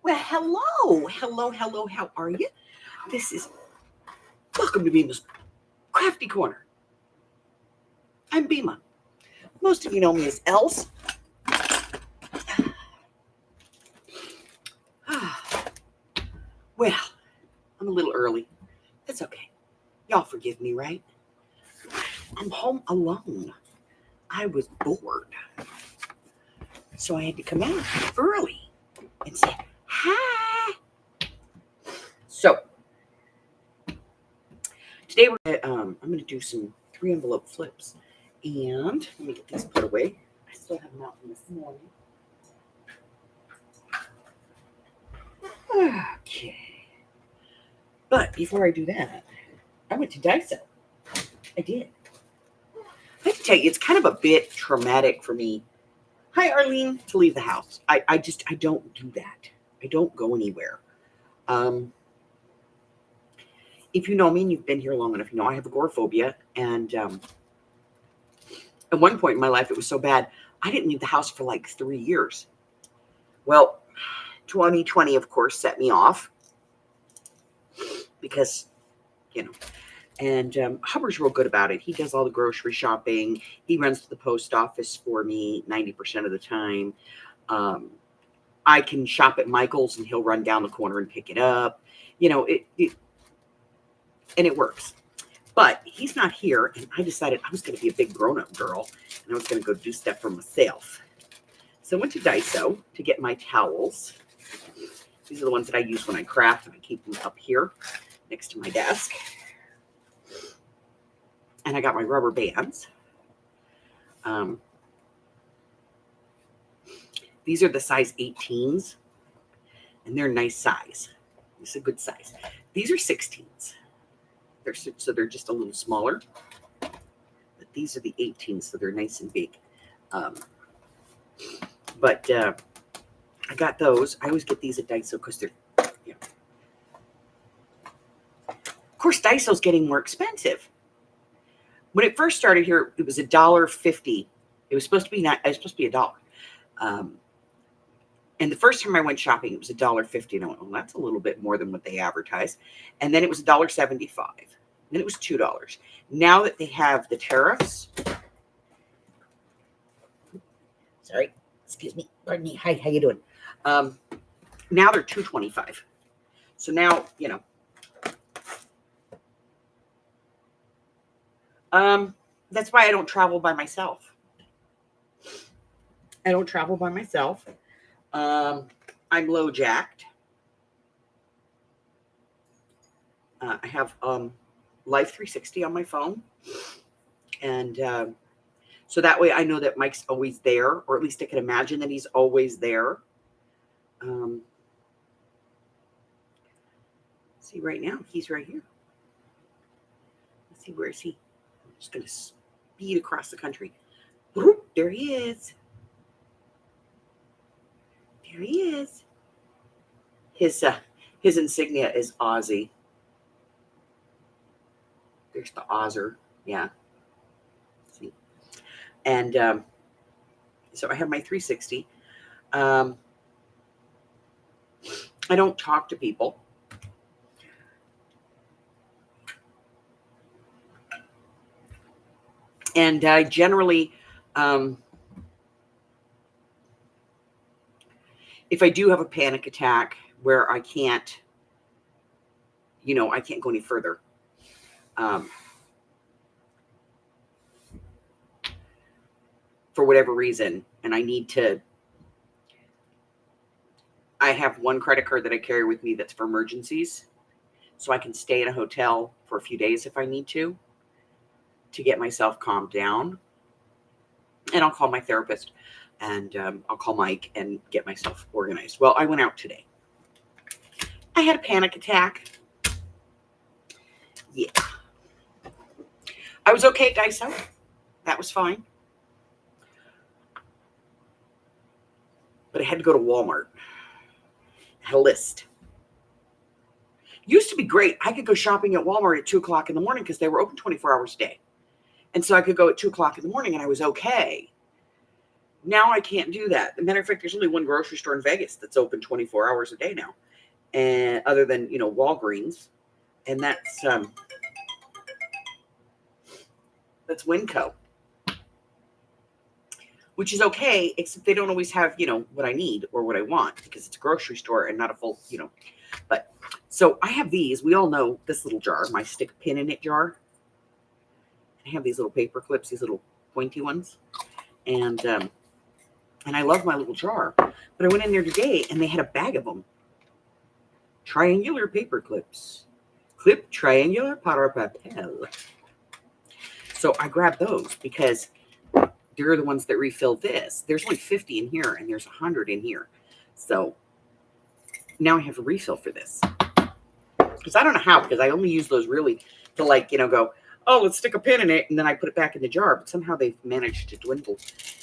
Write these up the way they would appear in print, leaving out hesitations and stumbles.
Well, hello. How are you? This is welcome to Bima's Crafty Corner. I'm Bima. Most of you know me as Els. Well, I'm a little early. That's okay. Y'all forgive me, right? I'm home alone. I was bored, so I had to come out early and say hi. So today I'm going to do some 3-envelope flips, and let me get these put away. I still have them out from this morning. Okay, but before I do that, I went to Daiso. I did. I have to tell you, it's kind of a bit traumatic for me. Hi, Arlene, to leave the house. I don't do that. I don't go anywhere. If you know me and you've been here long enough, you know I have agoraphobia. And at one point in my life, it was so bad, I didn't leave the house for like 3 years. Well, 2020, of course, set me off because, and Hubbard's real good about it. He does all the grocery shopping. He runs to the post office for me 90% of the time. I can shop at Michael's and he'll run down the corner and pick it up. And it works. But he's not here, and I decided I was going to be a big grown-up girl, and I was going to go do stuff for myself. So I went to Daiso to get my towels. These are the ones that I use when I craft, and I keep them up here next to my desk. And I got my rubber bands. These are the size 18s, and they're a nice size. This is a good size. These are 16s. So they're just a little smaller. But these are the 18s, so they're nice and big. But I got those. I always get these at Daiso because they're, Of course, Daiso's getting more expensive. When it first started here, it was $1.50. It was supposed to be $1. And the first time I went shopping, it was $1.50. And I went, well, that's a little bit more than what they advertised. And then it was $1.75. Then it was $2. Now that they have the tariffs, sorry, excuse me, pardon me. Hi, how you doing? Now they're $2.25. So now, that's why I don't travel by myself. I'm low jacked. I have Life 360 on my phone. And so that way I know that Mike's always there, or at least I can imagine that he's always there. See, right now, he's right here. Let's see, where is he? I'm just going to speed across the country. There he is. There he is. His insignia is Aussie. There's the Auser. Yeah. See. And so I have my 360. I don't talk to people. And I generally, if I do have a panic attack where I can't, I can't go any further. For whatever reason, and I have one credit card that I carry with me that's for emergencies, so I can stay in a hotel for a few days if I need to get myself calmed down. And I'll call my therapist, and I'll call Mike and get myself organized. Well, I went out today. I had a panic attack. Yeah. I was okay at Daiso. That was fine. But I had to go to Walmart. I had a list. Used to be great. I could go shopping at Walmart at 2 o'clock in the morning because they were open 24 hours a day. And so I could go at 2 o'clock in the morning and I was okay. Now I can't do that. As a matter of fact, there's only one grocery store in Vegas that's open 24 hours a day now, and other than Walgreens, and that's Winco, which is okay, except they don't always have what I need or what I want because it's a grocery store and not a full But so I have these. We all know this little jar, my stick a pin in it jar. I have these little paper clips, these little pointy ones, and I love my little jar. But I went in there today and they had a bag of them. Triangular paper clips. Clip triangular para papel. So I grabbed those because they're the ones that refill this. There's only 50 in here and there's 100 in here. So now I have a refill for this. Because I don't know how, because I only use those really to go, oh, let's stick a pin in it, and then I put it back in the jar. But somehow they've managed to dwindle.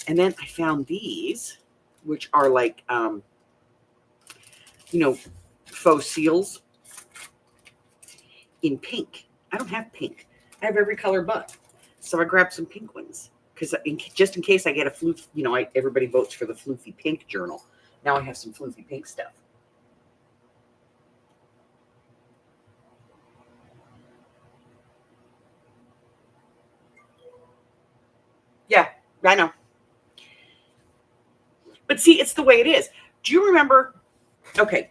And then I found these, which are like, faux seals in pink. I don't have pink. I have every color but. So I grabbed some pink ones. Because just in case I get a floof, everybody votes for the floofy pink journal. Now I have some floofy pink stuff. Yeah, I know. But see, it's the way it is. Do you remember? Okay.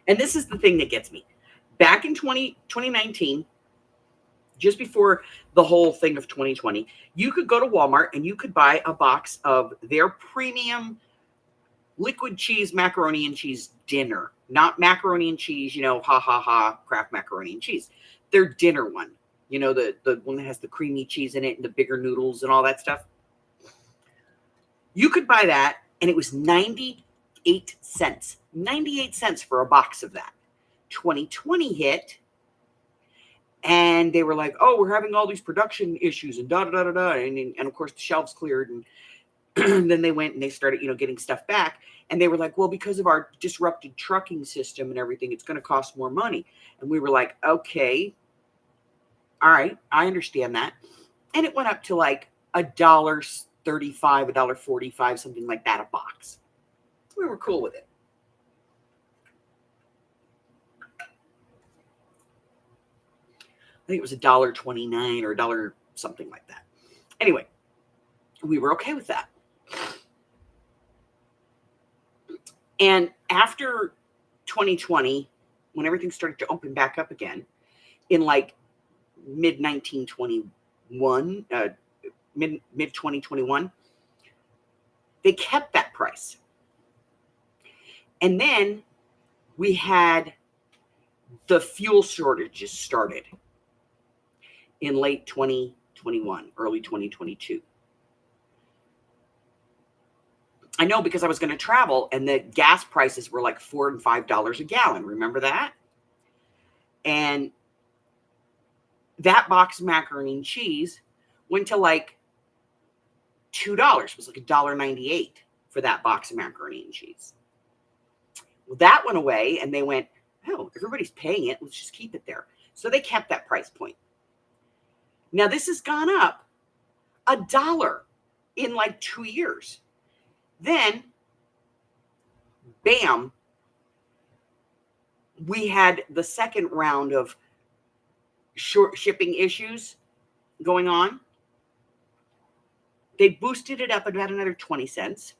And this is the thing that gets me. Back in 2019, just before the whole thing of 2020, you could go to Walmart and you could buy a box of their premium liquid cheese macaroni and cheese dinner. Not macaroni and cheese, Kraft macaroni and cheese. Their dinner one. The one that has the creamy cheese in it and the bigger noodles and all that stuff. You could buy that, and it was 98 cents. 98 cents for a box of that. 2020 hit, and they were like, oh, we're having all these production issues and da-da-da-da-da. And of course, the shelves cleared, and then they went and they started, getting stuff back. And they were like, well, because of our disrupted trucking system and everything, it's going to cost more money. And we were like, okay. All right, I understand that. And it went up to like $1.35, $1.45, something like that a box. We were cool with it. I think it was $1.29 or $1 something like that. Anyway, we were okay with that. And after 2020, when everything started to open back up again, in like mid 2021, they kept that price. And then we had the fuel shortages started in late 2021, early 2022. I know because I was going to travel and the gas prices were like $4 and $5 a gallon. Remember that? And that box of macaroni and cheese went to like $2. It was like $1.98 for that box of macaroni and cheese. Well, that went away and they went, oh, everybody's paying it. Let's just keep it there. So they kept that price point. Now this has gone up $1 in like 2 years. Then, bam, we had the second round of short shipping issues going on. They boosted it up about another 20 cents.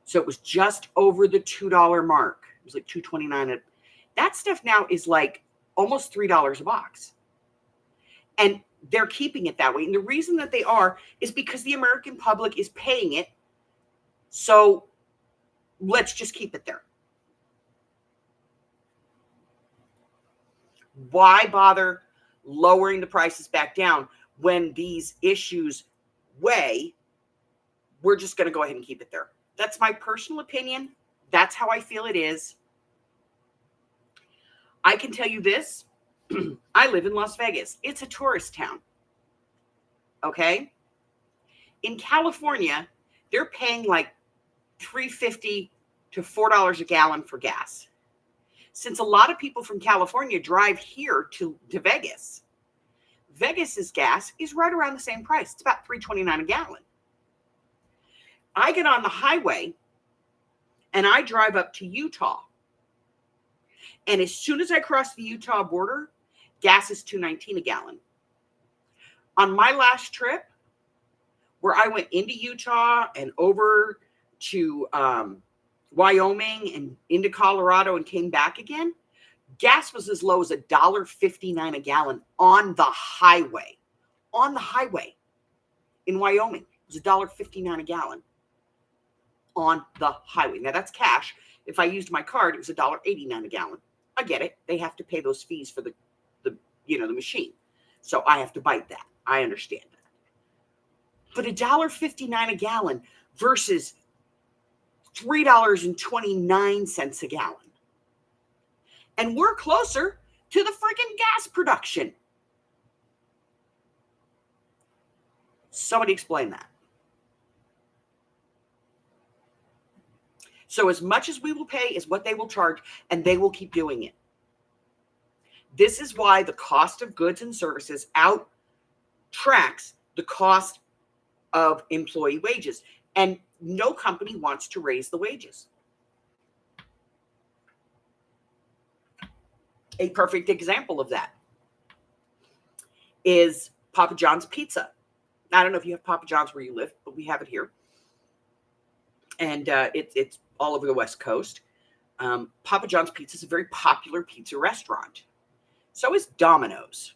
So it was just over the $2 mark. It was like $2.29. That stuff now is like almost $3 a box. And they're keeping it that way. And the reason that they are is because the American public is paying it. So let's just keep it there. Why bother lowering the prices back down when these issues weigh? We're just going to go ahead and keep it there. That's my personal opinion. That's how I feel it is. I can tell you this. I live in Las Vegas. It's a tourist town. Okay? In California, they're paying like $3.50 to $4 a gallon for gas. Since a lot of people from California drive here to Vegas, Vegas's gas is right around the same price. It's about $3.29 a gallon. I get on the highway and I drive up to Utah. And as soon as I cross the Utah border, gas is $2.19 a gallon. On my last trip, where I went into Utah and over to Wyoming and into Colorado and came back again, gas was as low as $1.59 a gallon on the highway. On the highway in Wyoming, it was $1.59 a gallon on the highway. Now that's cash. If I used my card, it was $1.89 a gallon. I get it. They have to pay those fees for the machine. So I have to bite that. I understand that. But $1.59 a gallon versus $3.29 a gallon. And we're closer to the freaking gas production. Somebody explain that. So as much as we will pay is what they will charge, and they will keep doing it. This is why the cost of goods and services out-tracks the cost of employee wages. And no company wants to raise the wages. A perfect example of that is Papa John's Pizza. I don't know if you have Papa John's where you live, but we have it here. And it's all over the West Coast. Papa John's Pizza is a very popular pizza restaurant. So is Domino's.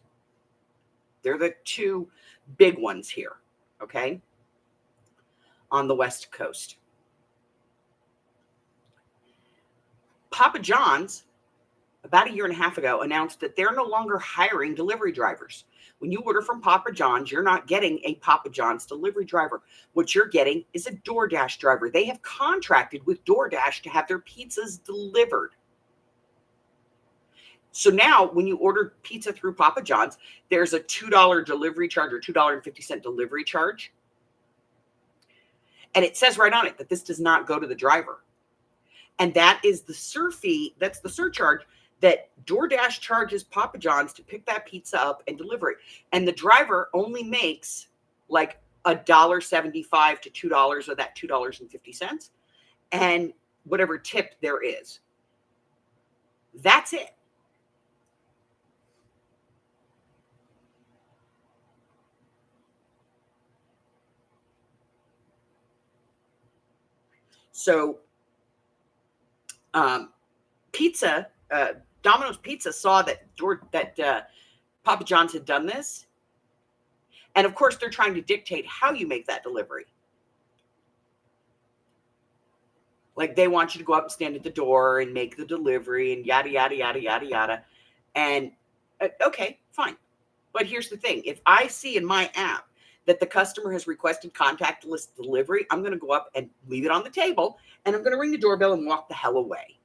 They're the two big ones here, okay, on the West Coast. Papa John's, about a year and a half ago, announced that they're no longer hiring delivery drivers. When you order from Papa John's, you're not getting a Papa John's delivery driver. What you're getting is a DoorDash driver. They have contracted with DoorDash to have their pizzas delivered. So now when you order pizza through Papa John's, there's a $2 delivery charge or $2.50 delivery charge. And it says right on it that this does not go to the driver. And that is the that's the surcharge that DoorDash charges Papa John's to pick that pizza up and deliver it. And the driver only makes like $1.75 to $2 of that $2.50 and whatever tip there is. That's it. So Domino's Pizza saw that Papa John's had done this. And of course, they're trying to dictate how you make that delivery. Like they want you to go up and stand at the door and make the delivery and yada, yada, yada, yada, yada. And okay, fine. But here's the thing. If I see in my app that the customer has requested contactless delivery, I'm going to go up and leave it on the table, and I'm going to ring the doorbell and walk the hell away.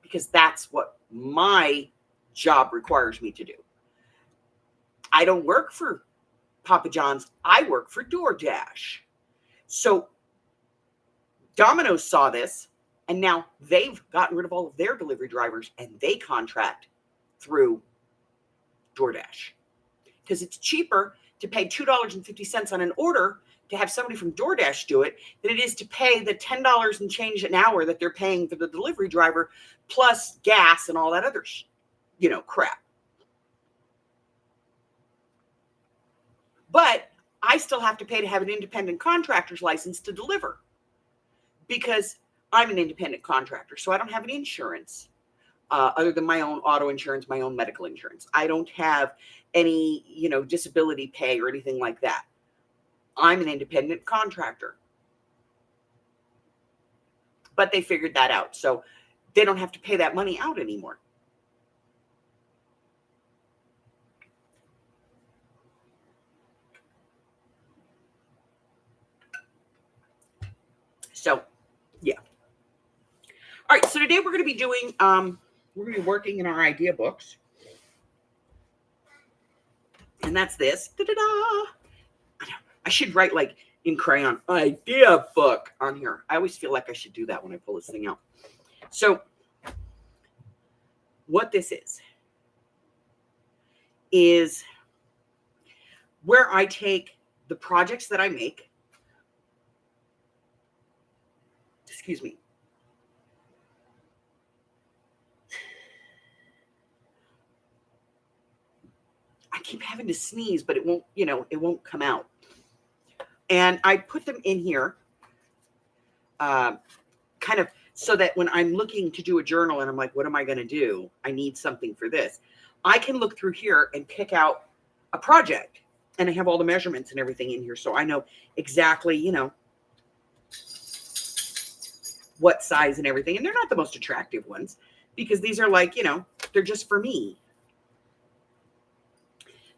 Because that's what my job requires me to do. I don't work for Papa John's. I work for DoorDash. So Domino's saw this, and now they've gotten rid of all of their delivery drivers, and they contract through DoorDash. Because it's cheaper to pay $2.50 on an order to have somebody from DoorDash do it than it is to pay the $10 and change an hour that they're paying for the delivery driver, plus gas and all that other, crap. But I still have to pay to have an independent contractor's license to deliver because I'm an independent contractor. So I don't have any insurance other than my own auto insurance, my own medical insurance. I don't have any, disability pay or anything like that. I'm an independent contractor. But they figured that out. So they don't have to pay that money out anymore. So, yeah. All right. So today we're going to be doing, we're going to be working in our idea books. And that's this. Da-da-da. I should write like in crayon, idea book on here. I always feel like I should do that when I pull this thing out. So what this is where I take the projects that I make Excuse me. I keep having to sneeze, but it won't, it won't come out. And I put them in here kind of so that when I'm looking to do a journal and I'm like, what am I going to do? I need something for this. I can look through here and pick out a project, and I have all the measurements and everything in here. So I know exactly, what size and everything. And they're not the most attractive ones because these are like, they're just for me.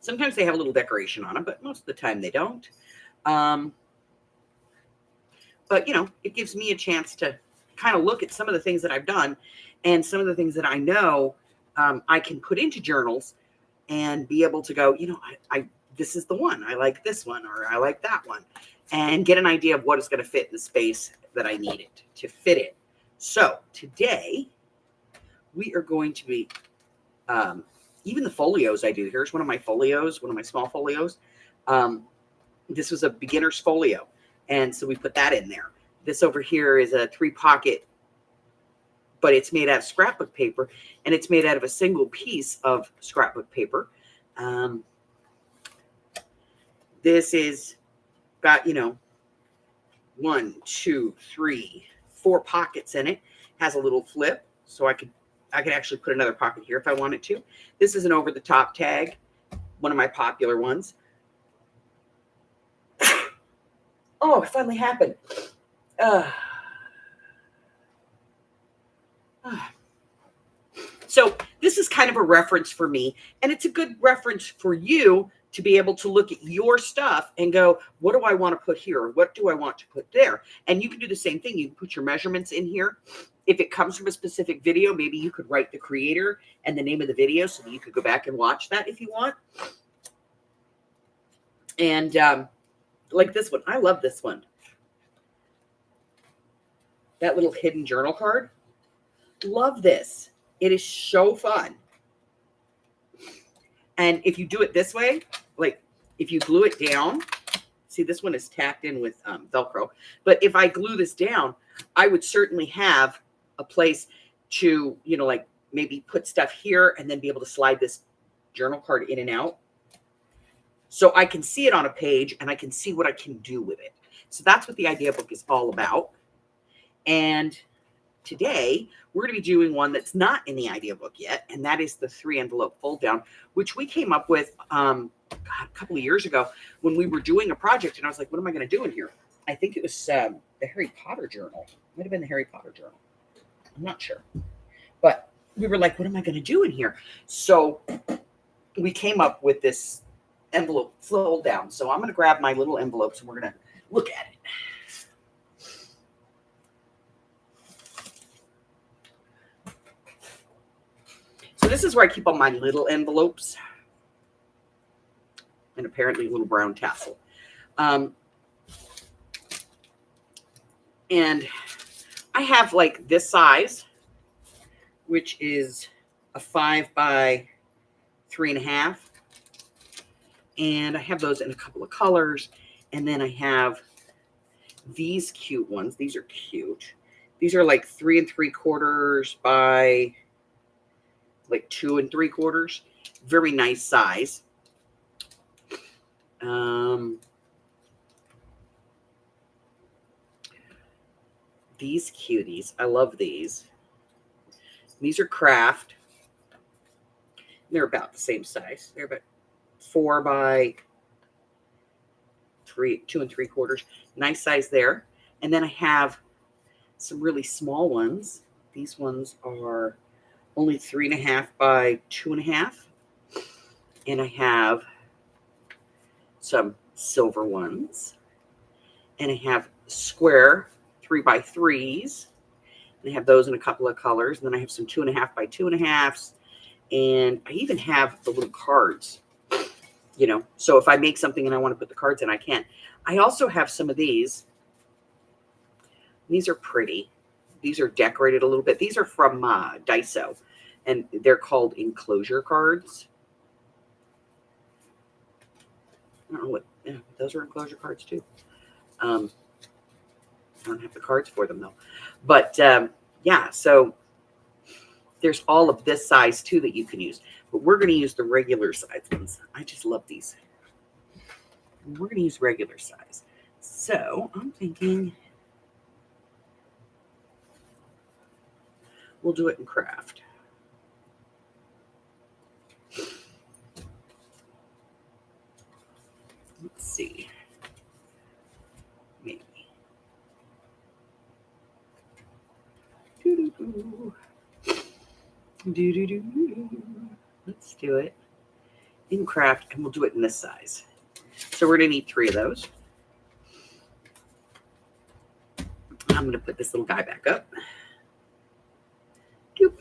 Sometimes they have a little decoration on them, but most of the time they don't. But, it gives me a chance to kind of look at some of the things that I've done and some of the things that I know I can put into journals and be able to go, this is the one. I like this one, or I like that one, and get an idea of what is going to fit in the space that I need it to fit in. So today we are going to be, even the folios I do. Here's one of my folios, one of my small folios. This was a beginner's folio. And so we put that in there. This over here is a 3-pocket, but it's made out of scrapbook paper, and it's made out of a single piece of scrapbook paper. This is got, 1, 2, 3, 4 pockets in it. Has a little flip, so I could actually put another pocket here if I wanted to. This is an over-the-top tag, one of my popular ones. Oh, it finally happened. So this is kind of a reference for me, and it's a good reference for you to be able to look at your stuff and go, what do I want to put here? What do I want to put there? And you can do the same thing. You can put your measurements in here. If it comes from a specific video, maybe you could write the creator and the name of the video so that you could go back and watch that if you want. And like this one, I love this one. That little hidden journal card. Love this. It is so fun. And if you do it this way, like if you glue it down, see this one is tacked in with Velcro. But if I glue this down, I would certainly have a place to, like maybe put stuff here and then be able to slide this journal card in and out. So I can see it on a page and I can see what I can do with it. So that's what the idea book is all about. And today we're going to be doing one that's not in the idea book yet. And that is the 3-envelope fold down, which we came up with a couple of years ago when we were doing a project. And I was like, what am I going to do in here? I think it was the Harry Potter journal. It might have been the Harry Potter journal. I'm not sure. But we were like, what am I going to do in here? So we came up with this envelope fold down. So I'm going to grab my little envelopes and we're going to look at it. So this is where I keep all my little envelopes. And apparently a little brown tassel. And I have like this size, which is a 5 by 3.5. And I have those in a couple of colors. And then I have these cute ones. These are cute. These are like 3 3/4 by like 2 3/4. Very nice size. These cuties. I love these. These are craft. They're about the same size. They're about 4 by 2 3/4. Nice size there. And then I have some really small ones. These ones are only 3.5 by 2.5. And I have some silver ones. And I have square 3 by 3s. And I have those in a couple of colors. And then I have some 2.5 by 2.5s. And I even have the little cards. So if I make something and I want to put the cards in, I can. I also have some of these. These are pretty. These are decorated a little bit. These are from Daiso, and they're called enclosure cards. I don't know what. Yeah, those are enclosure cards too. I don't have the cards for them though. But yeah, so there's all of this size too that you can use. But we're going to use the regular size ones. I just love these. We're going to use regular size. So I'm thinking we'll do it in craft. Let's see. Maybe. Let's do it in craft, and we'll do it in this size. So we're going to need 3 of those. I'm going to put this little guy back up. Doop.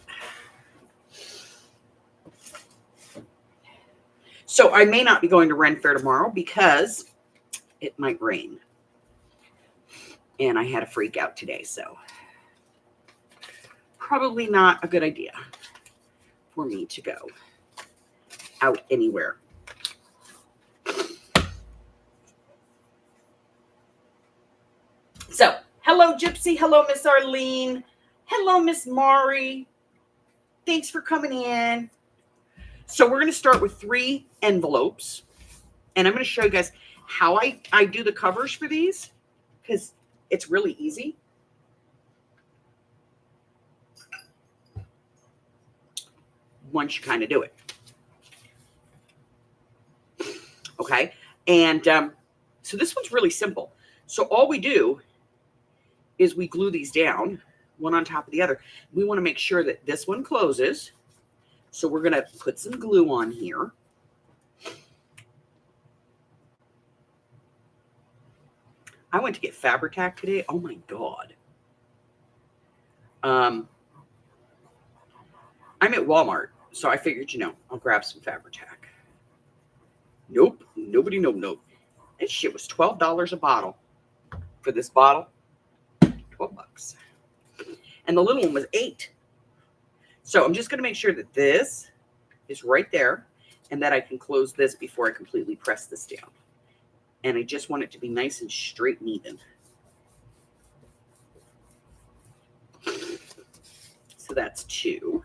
So I may not be going to Ren Fair tomorrow because it might rain. And I had a freak out today, so probably not a good idea for me to go out anywhere. So, hello, Gypsy. Hello, Miss Arlene. Hello, Miss Mari. Thanks for coming in. So we're going to start with 3 envelopes. And I'm going to show you guys how I do the covers for these, because it's really easy. Once you kind of do it. Okay. And so this one's really simple. So all we do is we glue these down, one on top of the other. We want to make sure that this one closes. So we're going to put some glue on here. I went to get Fabri-Tac today. Oh my God. I'm at Walmart, so I figured, I'll grab some Fabri-Tac. Nope. Nobody, nope. This shit was $12 a bottle. For this bottle, $12. And the little one was $8. So I'm just going to make sure that this is right there and that I can close this before I completely press this down. And I just want it to be nice and straight and even. So that's 2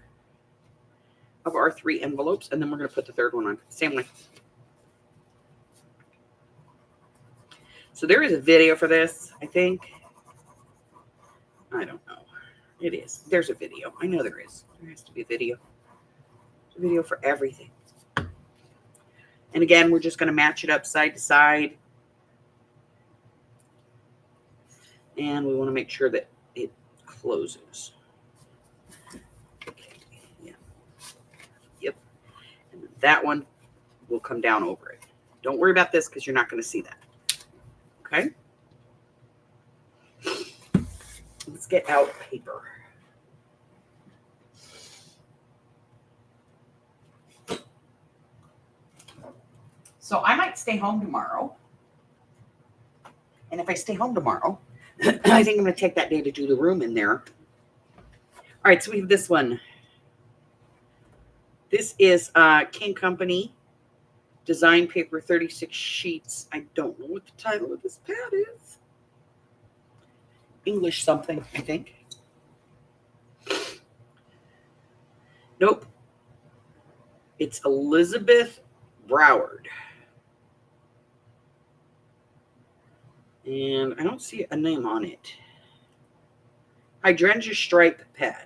of our 3 envelopes. And then we're going to put the 3rd one on. Same way. So there is a video for this, I think. I don't know. It is. There's a video. I know there is. There has to be a video. There's a video for everything. And again, we're just going to match it up side to side. And we want to make sure that it closes. Okay. Yeah. Yep. And that one will come down over it. Don't worry about this because you're not going to see that. Okay. Let's get out paper. So I might stay home tomorrow. And if I stay home tomorrow, I think I'm going to take that day to do the room in there. All right, so we have this one. This is King Company design paper, 36 sheets. I don't know what the title of this pad is. English something, I think. Nope. It's Elizabeth Broward. And I don't see a name on it. Hydrangea stripe pad.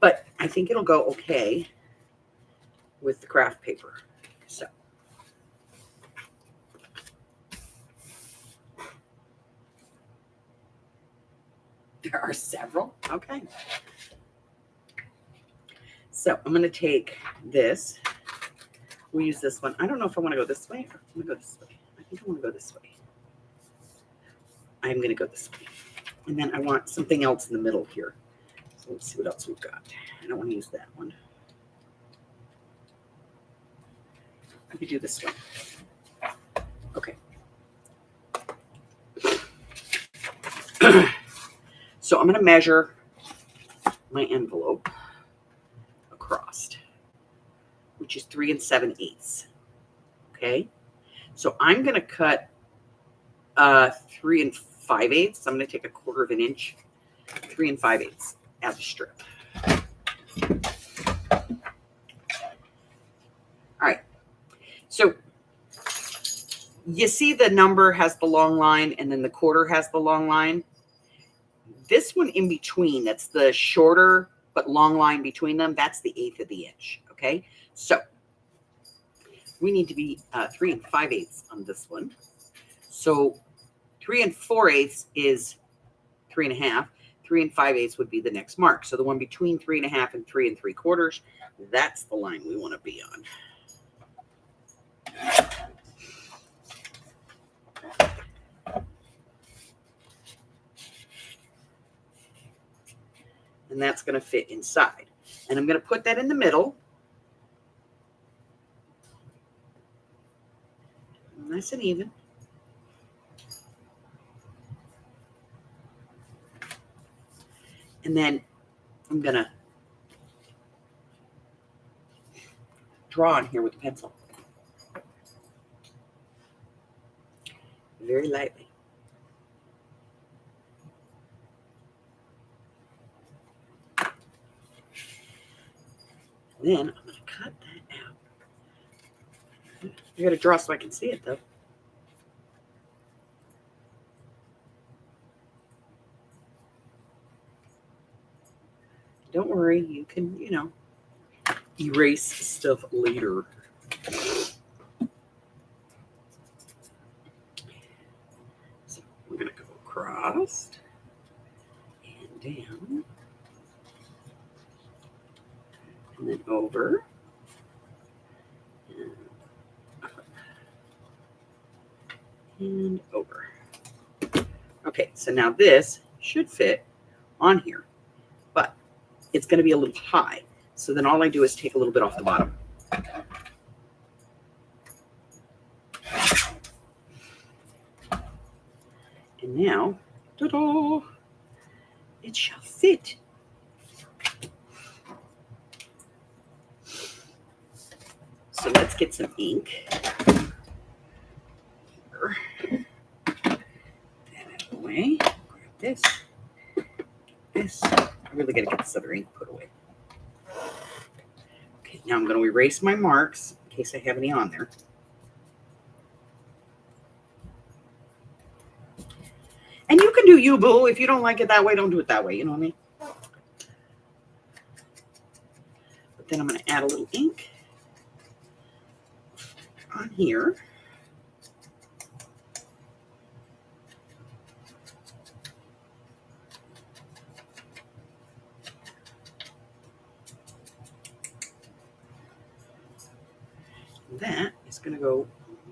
But I think it'll go okay with the craft paper. So. There are several. Okay. So I'm going to take this. We'll use this one. I don't know if I want to go this way or I'm going to go this way. I think I want to go this way. I'm going to go this way. And then I want something else in the middle here. So let's see what else we've got. I don't want to use that one. I could do this one. Okay. So So I'm going to measure my envelope across, which is 3 7/8. Okay. So I'm going to cut 3 5/8. I'm going to take a 1/4 of an inch, 3 5/8 as a strip. All right. So you see the number has the long line and then the 1/4 has the long line. This one in between, that's the shorter but long line between them, that's the 1/8 of the inch. Okay. So we need to be 3 5/8 on this one. So 3 4/8 is 3 1/2. 3 5/8 would be the next mark. So the one between 3 1/2 and 3 3/4, that's the line we want to be on. And that's going to fit inside. And I'm going to put that in the middle. Nice and even. And then I'm going to draw on here with a pencil. Very lightly. Then I'm going to cut that out. I got to draw so I can see it, though. Don't worry, you can, erase stuff later. So we're going to go across and down and then over and up and over. Okay, so now this should fit on here, but it's going to be a little high. So then all I do is take a little bit off the bottom. And now, ta-da, it shall fit. So let's get some ink. Get that out of the way. Grab this. I really got to get this other ink put away. Okay, now I'm going to erase my marks in case I have any on there. And you can do you, boo. If you don't like it that way, don't do it that way. You know what I mean? But then I'm going to add a little ink on here. That is going to go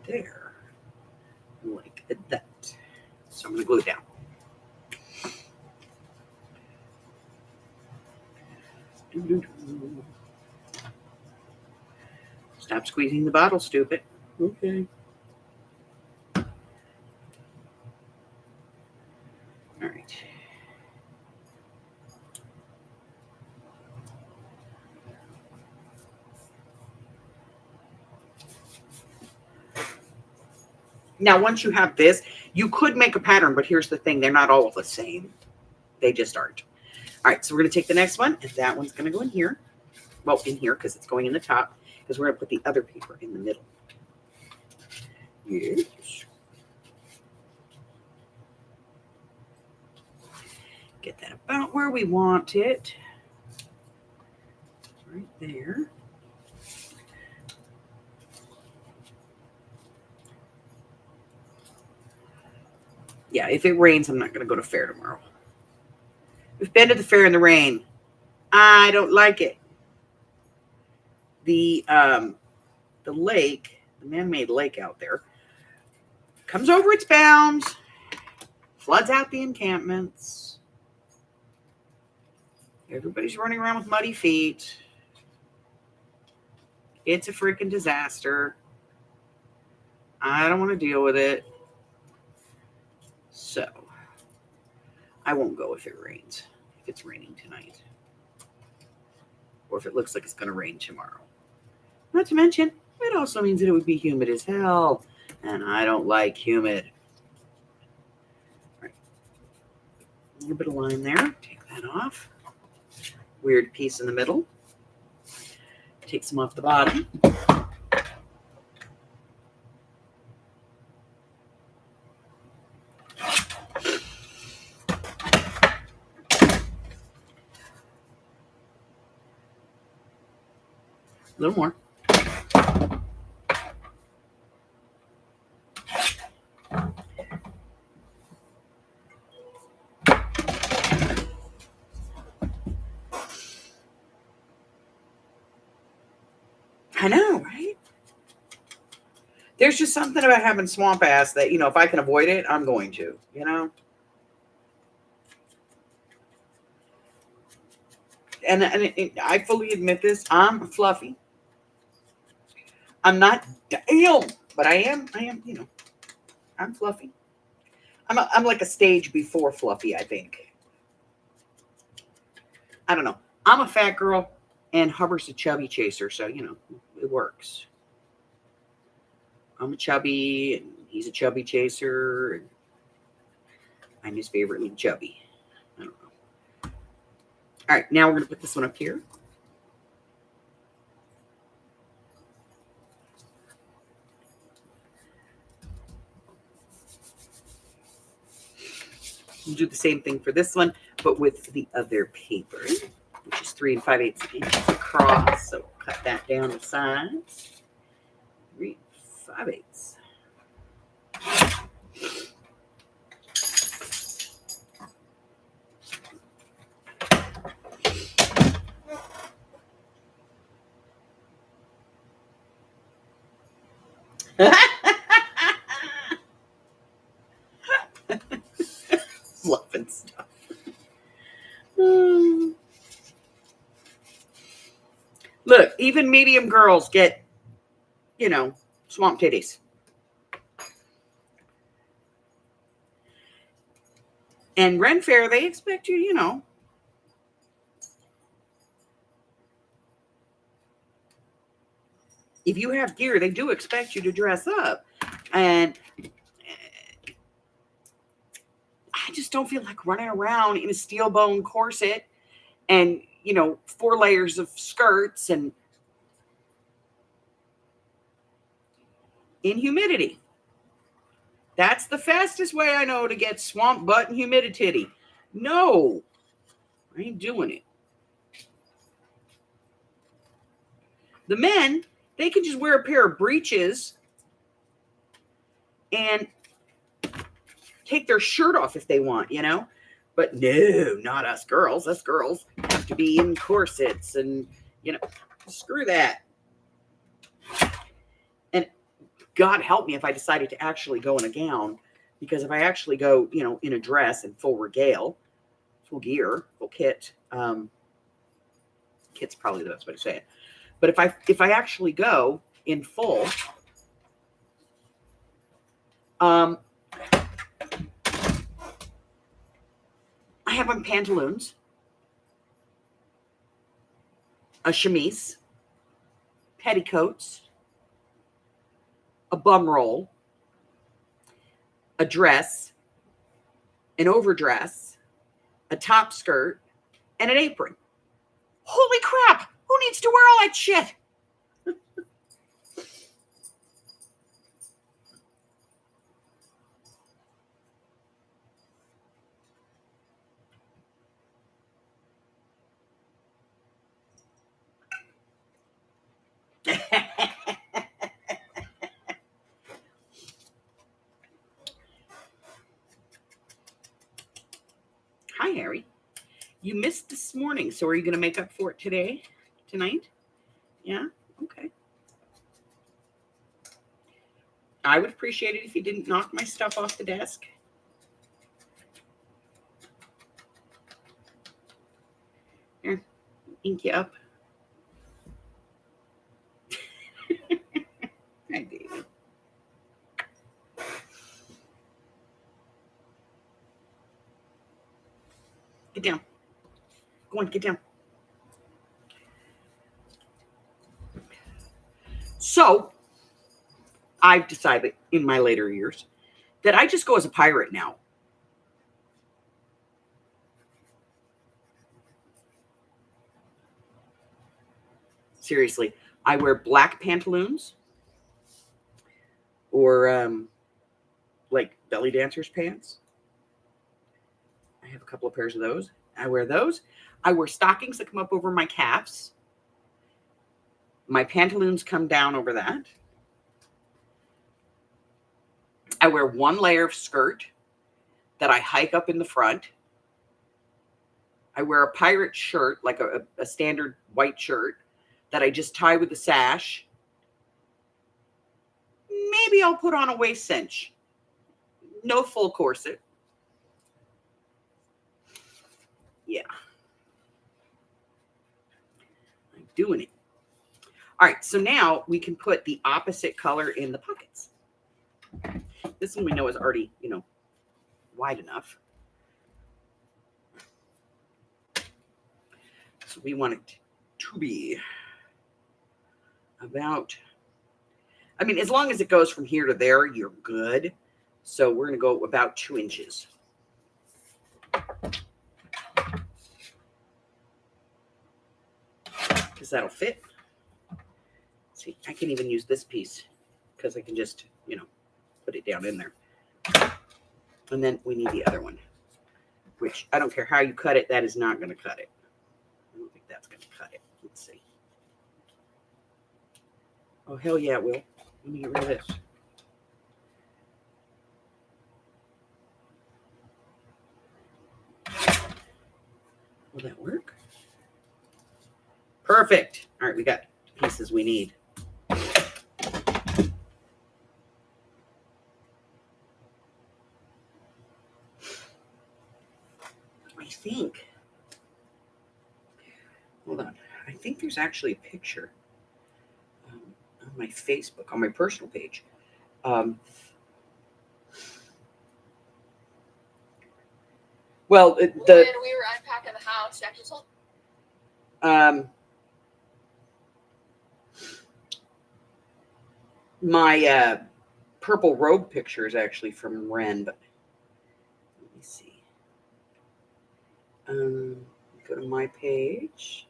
there like that. So I'm going to glue it down. Stop squeezing the bottle, stupid. Okay. All right. Now, once you have this, you could make a pattern, but here's the thing. They're not all the same. They just aren't. All right, so we're going to take the next one, and that one's going to go in here. Well, in here, because it's going in the top, because we're going to put the other paper in the middle. Yes. Get that about where we want it. Right there. Yeah, if it rains, I'm not going to go to fair tomorrow. We've been to the fair in the rain. I don't like it. The lake, the man-made lake out there, comes over its bounds, floods out the encampments. Everybody's running around with muddy feet. It's a freaking disaster. I don't want to deal with it. So I won't go if it rains. If it's raining tonight. Or if it looks like it's going to rain tomorrow. Not to mention, it also means that it would be humid as hell. And I don't like humid. All right. A little bit of line there. Take that off. Weird piece in the middle. Take some off the bottom. A little more. I know, right? There's just something about having swamp ass that, if I can avoid it, I'm going to, And I fully admit this. I'm fluffy. I'm not damn, but I am, I'm fluffy. I'm like a stage before fluffy, I think. I don't know. I'm a fat girl, and Hubbard's a chubby chaser, so, it works. I'm a chubby, and he's a chubby chaser, and I'm his favorite little chubby. I don't know. All right, now we're going to put this one up here. We'll do the same thing for this one, but with the other paper, which is 3 5/8 inches across. So cut that down to size. 3 5/8. Fluffing stuff. Look, even medium girls get, swamp titties. And Ren Fair, they expect you, if you have gear, they do expect you to dress up. And I just don't feel like running around in a steel bone corset and, 4 layers of skirts and in humidity. That's the fastest way I know to get swamp butt and humidity. No, I ain't doing it. The men, they can just wear a pair of breeches and take their shirt off if they want, But no, not us girls. Us girls have to be in corsets and, screw that. And God help me if I decided to actually go in a gown, because if I actually go, in a dress and full regale, full gear, full kit, kit's probably the best way to say it. But if I actually go in full, I have on pantaloons, a chemise, petticoats, a bum roll, a dress, an overdress, a top skirt, and an apron. Holy crap! Who needs to wear all that shit? Hi, Harry. You missed this morning, so are you going to make up for it tonight? Yeah? Okay. I would appreciate it if you didn't knock my stuff off the desk. Here, ink you up. Hi, baby. Get down. Go on, get down. So I've decided in my later years that I just go as a pirate now. Seriously, I wear black pantaloons or like belly dancers pants. I have a couple of pairs of those. I wear those. I wear stockings that come up over my calves. My pantaloons come down over that. I wear one layer of skirt that I hike up in the front. I wear a pirate shirt, like a standard white shirt, that I just tie with a sash. Maybe I'll put on a waist cinch. No full corset. Yeah. I'm doing it. All right, so now we can put the opposite color in the pockets. This one we know is already, wide enough. So we want it to be about, as long as it goes from here to there, you're good. So we're going to go about 2 inches. Because that'll fit. See, I can even use this piece because I can just, put it down in there. And then we need the other one, which I don't care how you cut it, that is not going to cut it. I don't think that's going to cut it. Let's see. Oh, hell yeah, it will. Let me get rid of this. Will that work? Perfect. All right, we got the pieces we need. Hold on. I think there's actually a picture on my Facebook, on my personal page. When we were unpacking the house, Jack just told. My purple robe picture is actually from Ren, but let me see. Go to my page.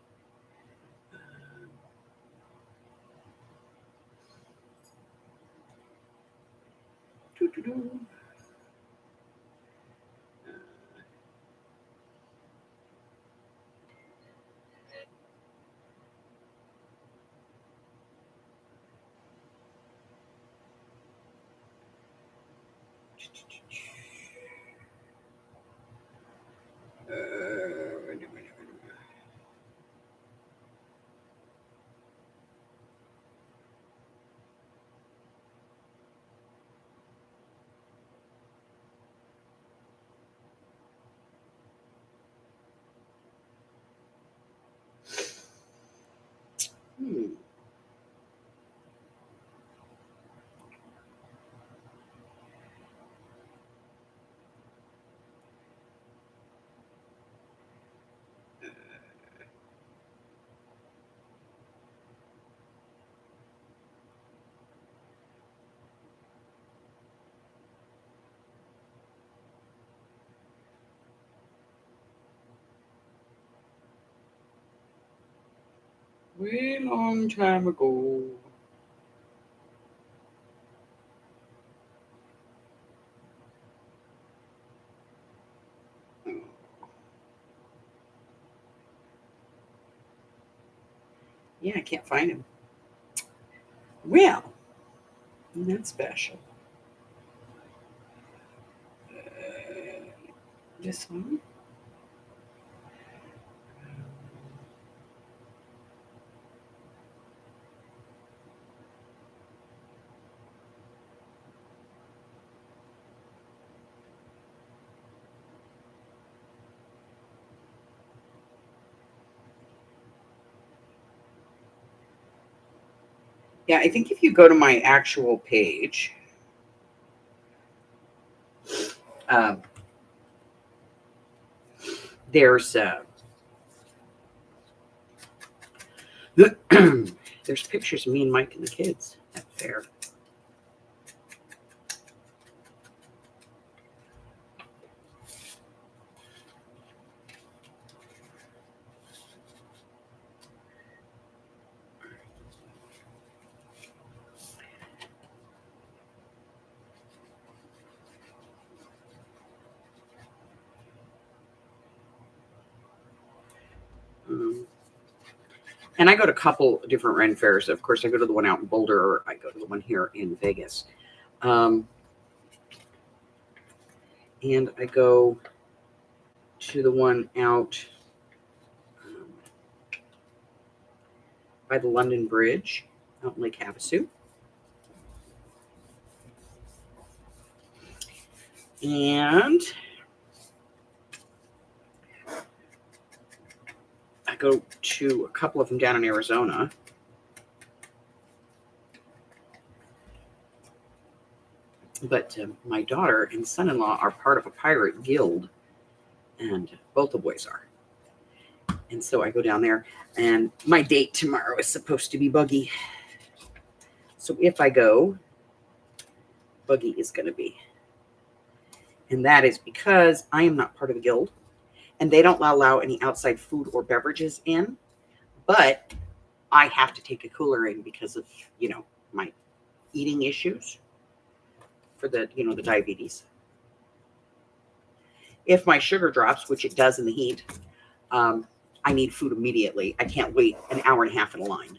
Way long time ago. Yeah, I can't find him. Well, that's special. This one. Yeah, I think if you go to my actual page, there's there's pictures of me and Mike and the kids at the fair. And I go to a couple different Ren fairs. Of course, I go to the one out in Boulder, or I go to the one here in Vegas. And I go to the one out by the London Bridge out in Lake Havasu. And I go to a couple of them down in Arizona. But my daughter and son-in-law are part of a pirate guild, and both the boys are. And so I go down there, and my date tomorrow is supposed to be Buggy. So if I go, Buggy is going to be. And that is because I am not part of the guild, and they don't allow any outside food or beverages in. But I have to take a cooler in because of, my eating issues for the, the diabetes. If my sugar drops, which it does in the heat, I need food immediately. I can't wait an hour and a half in a line.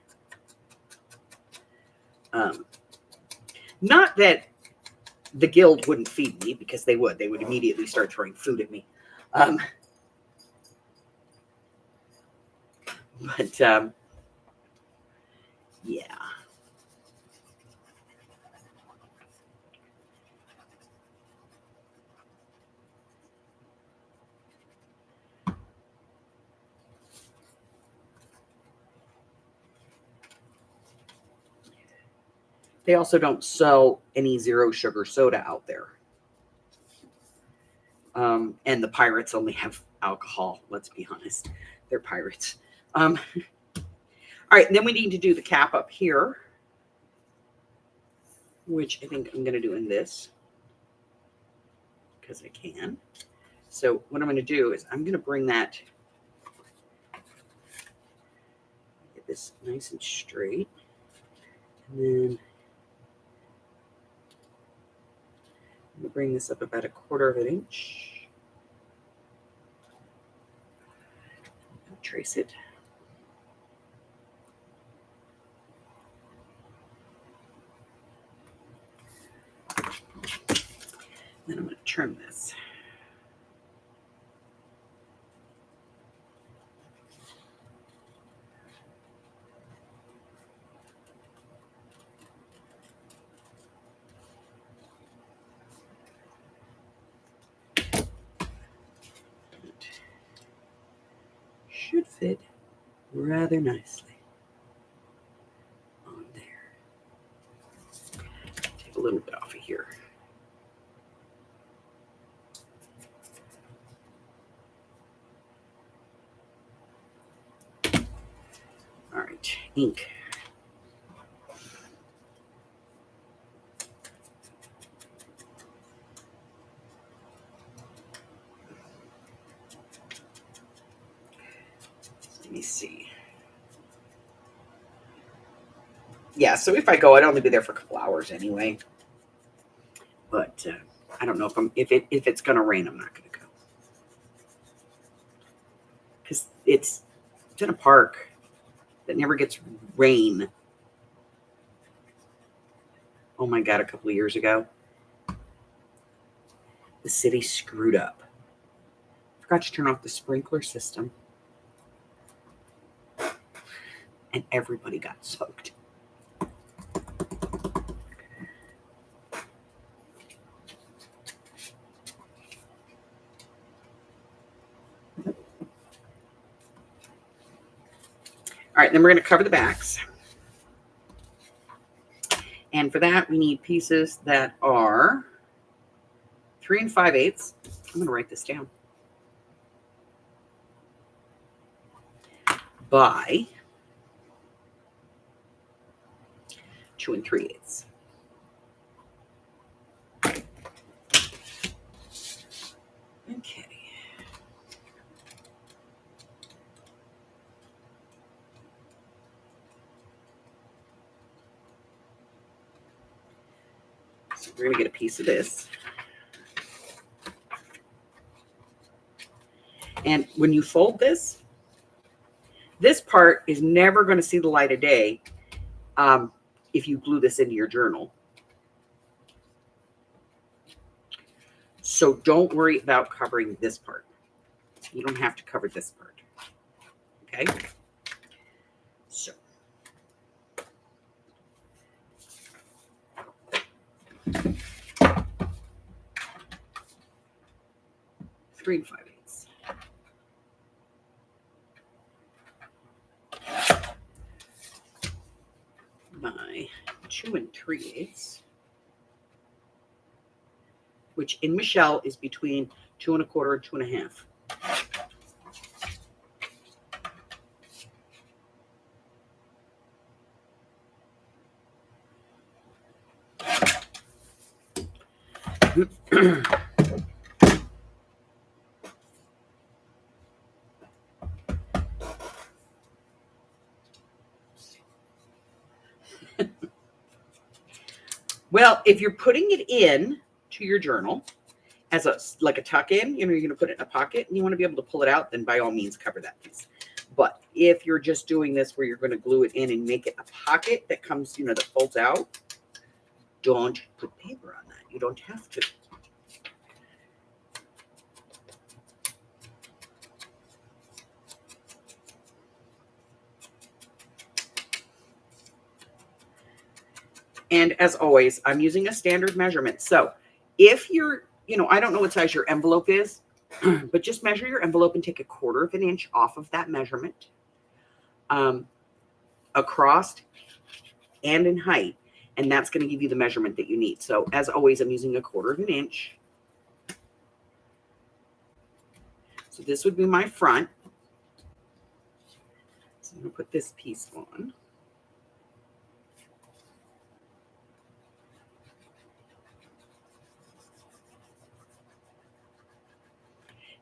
Not that the guild wouldn't feed me, because they would. They would immediately start throwing food at me. But yeah. They also don't sell any zero sugar soda out there. And the pirates only have alcohol. Let's be honest. They're pirates. All right. Then we need to do the cap up here, which I think I'm going to do in this because I can. So what I'm going to do is I'm going to bring that, get this nice and straight. And then I'm going to bring this up about 1/4 inch. Trace it. Then I'm going to trim this. Should fit rather nicely on there. Take a little bit off of here. All right, ink. Let me see. Yeah, so if I go, I'd only be there for a couple hours anyway. But I don't know if it's gonna rain, I'm not gonna go, because it's in a park that never gets rain. Oh my God! A couple of years ago, the city screwed up. Forgot to turn off the sprinkler system, and everybody got soaked. All right, then we're going to cover the backs. And for that, we need pieces that are 3 5/8. I'm going to write this down. by 2 3/8. Okay. So we're going to get a piece of this. And when you fold this part is never going to see the light of day if you glue this into your journal. So don't worry about covering this part. You don't have to cover this part. Okay? So. Three 5/8. By 2 3/8, which in Michelle is between 2 1/4 and 2 1/2. Well, if you're putting it in to your journal as like a tuck in, you're going to put it in a pocket and you want to be able to pull it out, then by all means cover that piece. But if you're just doing this where you're going to glue it in and make it a pocket that comes, that folds out, don't put paper on that. You don't have to. And as always, I'm using a standard measurement. So if you're, I don't know what size your envelope is, but just measure your envelope and take 1/4 inch off of that measurement across and in height. And that's going to give you the measurement that you need. So as always, I'm using 1/4 inch. So this would be my front. So I'm going to put this piece on.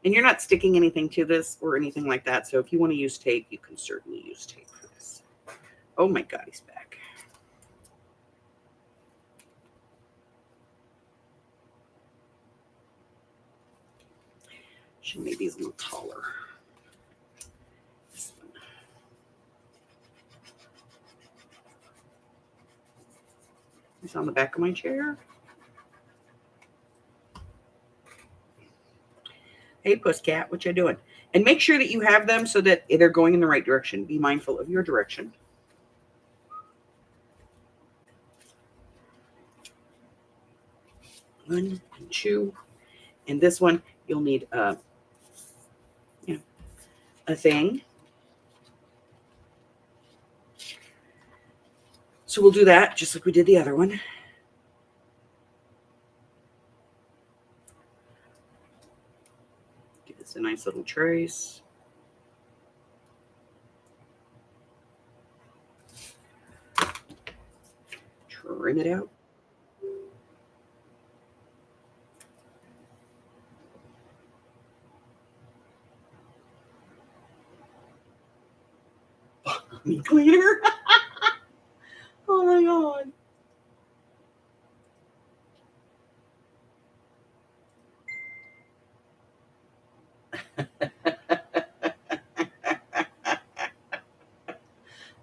And you're not sticking anything to this or anything like that. So if you want to use tape, you can certainly use tape for this. Oh my God, he's back. Should make these a little taller. This one. It's on the back of my chair. Hey, Pussycat, what you doing? And make sure that you have them so that they're going in the right direction. Be mindful of your direction. One and two. And this one, you'll need a thing. So we'll do that just like we did the other one. Give this a nice little trace. Trim it out. Bommy cleaner. Oh my God.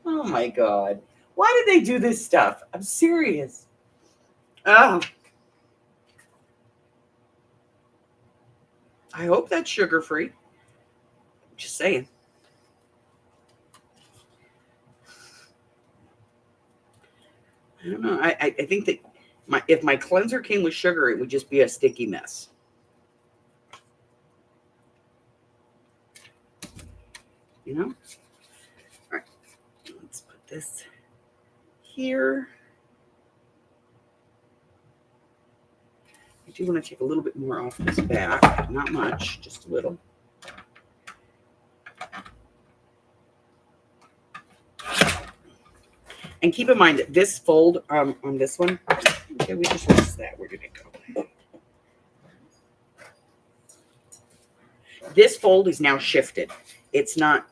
Oh my God. Why did they do this stuff? I'm serious. Oh. I hope that's sugar-free. Just saying. I don't know. I think that if my cleanser came with sugar, it would just be a sticky mess. All right. Let's put this here. I do want to take a little bit more off this back. Not much, just a little. And keep in mind that this fold on this one, okay, we just lost that. Where did it go? This fold is now shifted. It's not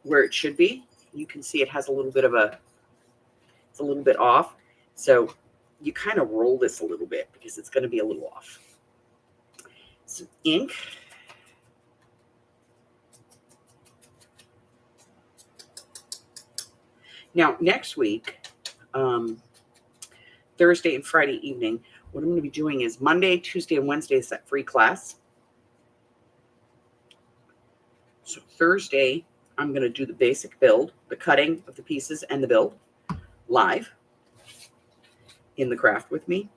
where it should be. You can see it has a little bit of it's a little bit off. So you kind of roll this a little bit because it's going to be a little off. Some ink. Now, next week, Thursday and Friday evening, what I'm going to be doing is Monday, Tuesday, and Wednesday is that free class. So Thursday, I'm going to do the basic build, the cutting of the pieces and the build live in the craft with me.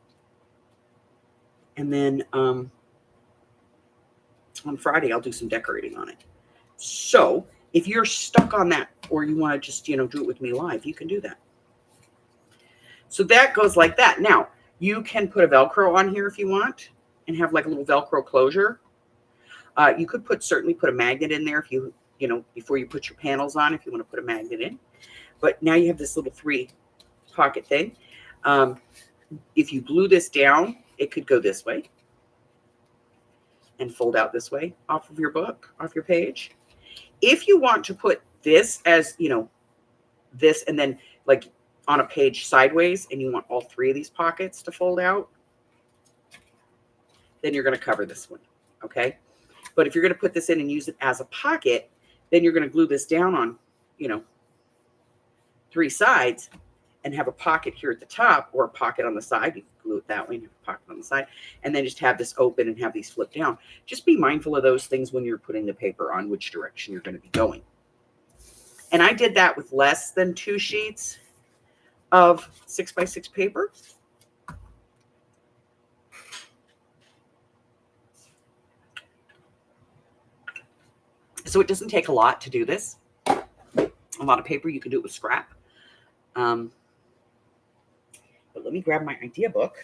And then on Friday, I'll do some decorating on it. So if you're stuck on that or you want to just, do it with me live, you can do that. So that goes like that. Now, you can put a Velcro on here if you want and have like a little Velcro closure. You could certainly put a magnet in there if you before you put your panels on, if you want to put a magnet in. But now you have this little 3 pocket thing. If you glue this down, it could go this way and fold out this way off of your book, off your page. If you want to put this as, this and then like on a page sideways and you want all 3 of these pockets to fold out, then you're going to cover this one, okay? But if you're going to put this in and use it as a pocket, then you're going to glue this down on, 3 sides and have a pocket here at the top or a pocket on the side. You can glue it that way and have a pocket on the side. And then just have this open and have these flip down. Just be mindful of those things when you're putting the paper on, which direction you're going to be going. And I did that with less than 2 sheets of 6x6 paper. So it doesn't take a lot to do this. A lot of paper, you can do it with scrap. But let me grab my idea book.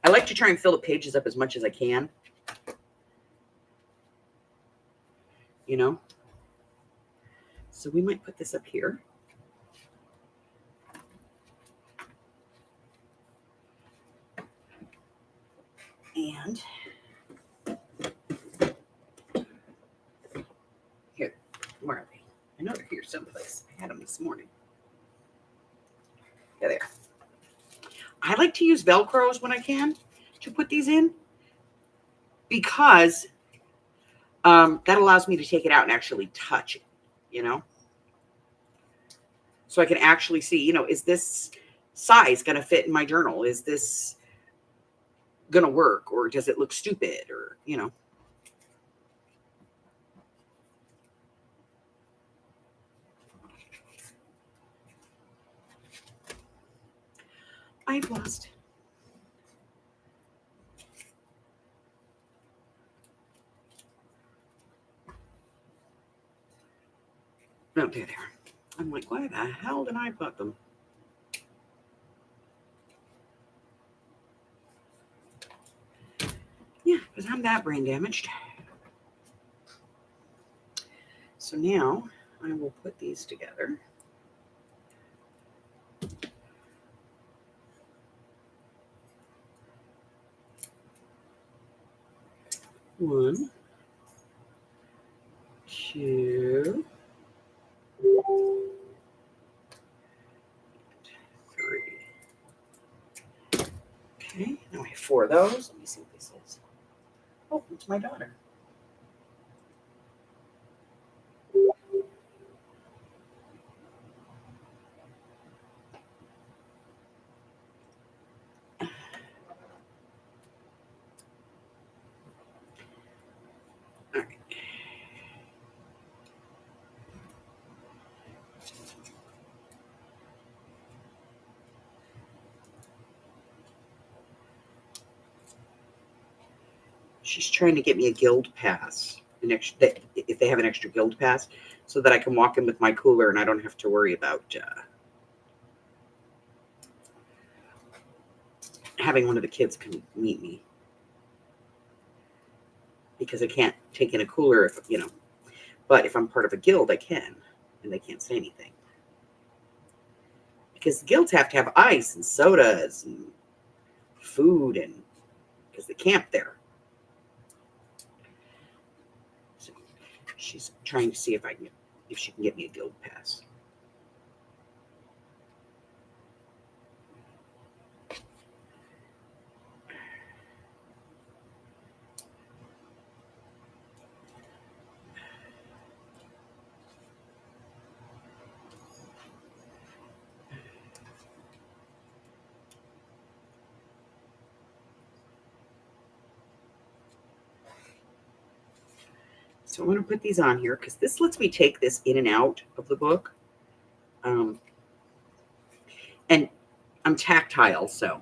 I like to try and fill the pages up as much as I can. So we might put this up here. And here, where are they? I know they're here someplace. I had them this morning. Yeah, there. I like to use Velcros when I can to put these in because that allows me to take it out and actually touch it, So I can actually see, is this size going to fit in my journal? Is this going to work, or does it look stupid, or I've lost. No, there they are. I'm like, why the hell did I put them? Yeah, because I'm that brain damaged. So now I will put these together. One, two, 3. Okay, now I have 4 of those. Let me see what this is. Oh, it's my daughter. All right. She's trying to get me a guild pass, if they have an extra guild pass, so that I can walk in with my cooler and I don't have to worry about having one of the kids come meet me, because I can't take in a cooler if, but if I'm part of a guild, I can, and they can't say anything. Because the guilds have to have ice and sodas and food, and because they camp there. So she's trying to see if she can get me a guild pass. So I'm going to put these on here because this lets me take this in and out of the book. And I'm tactile, so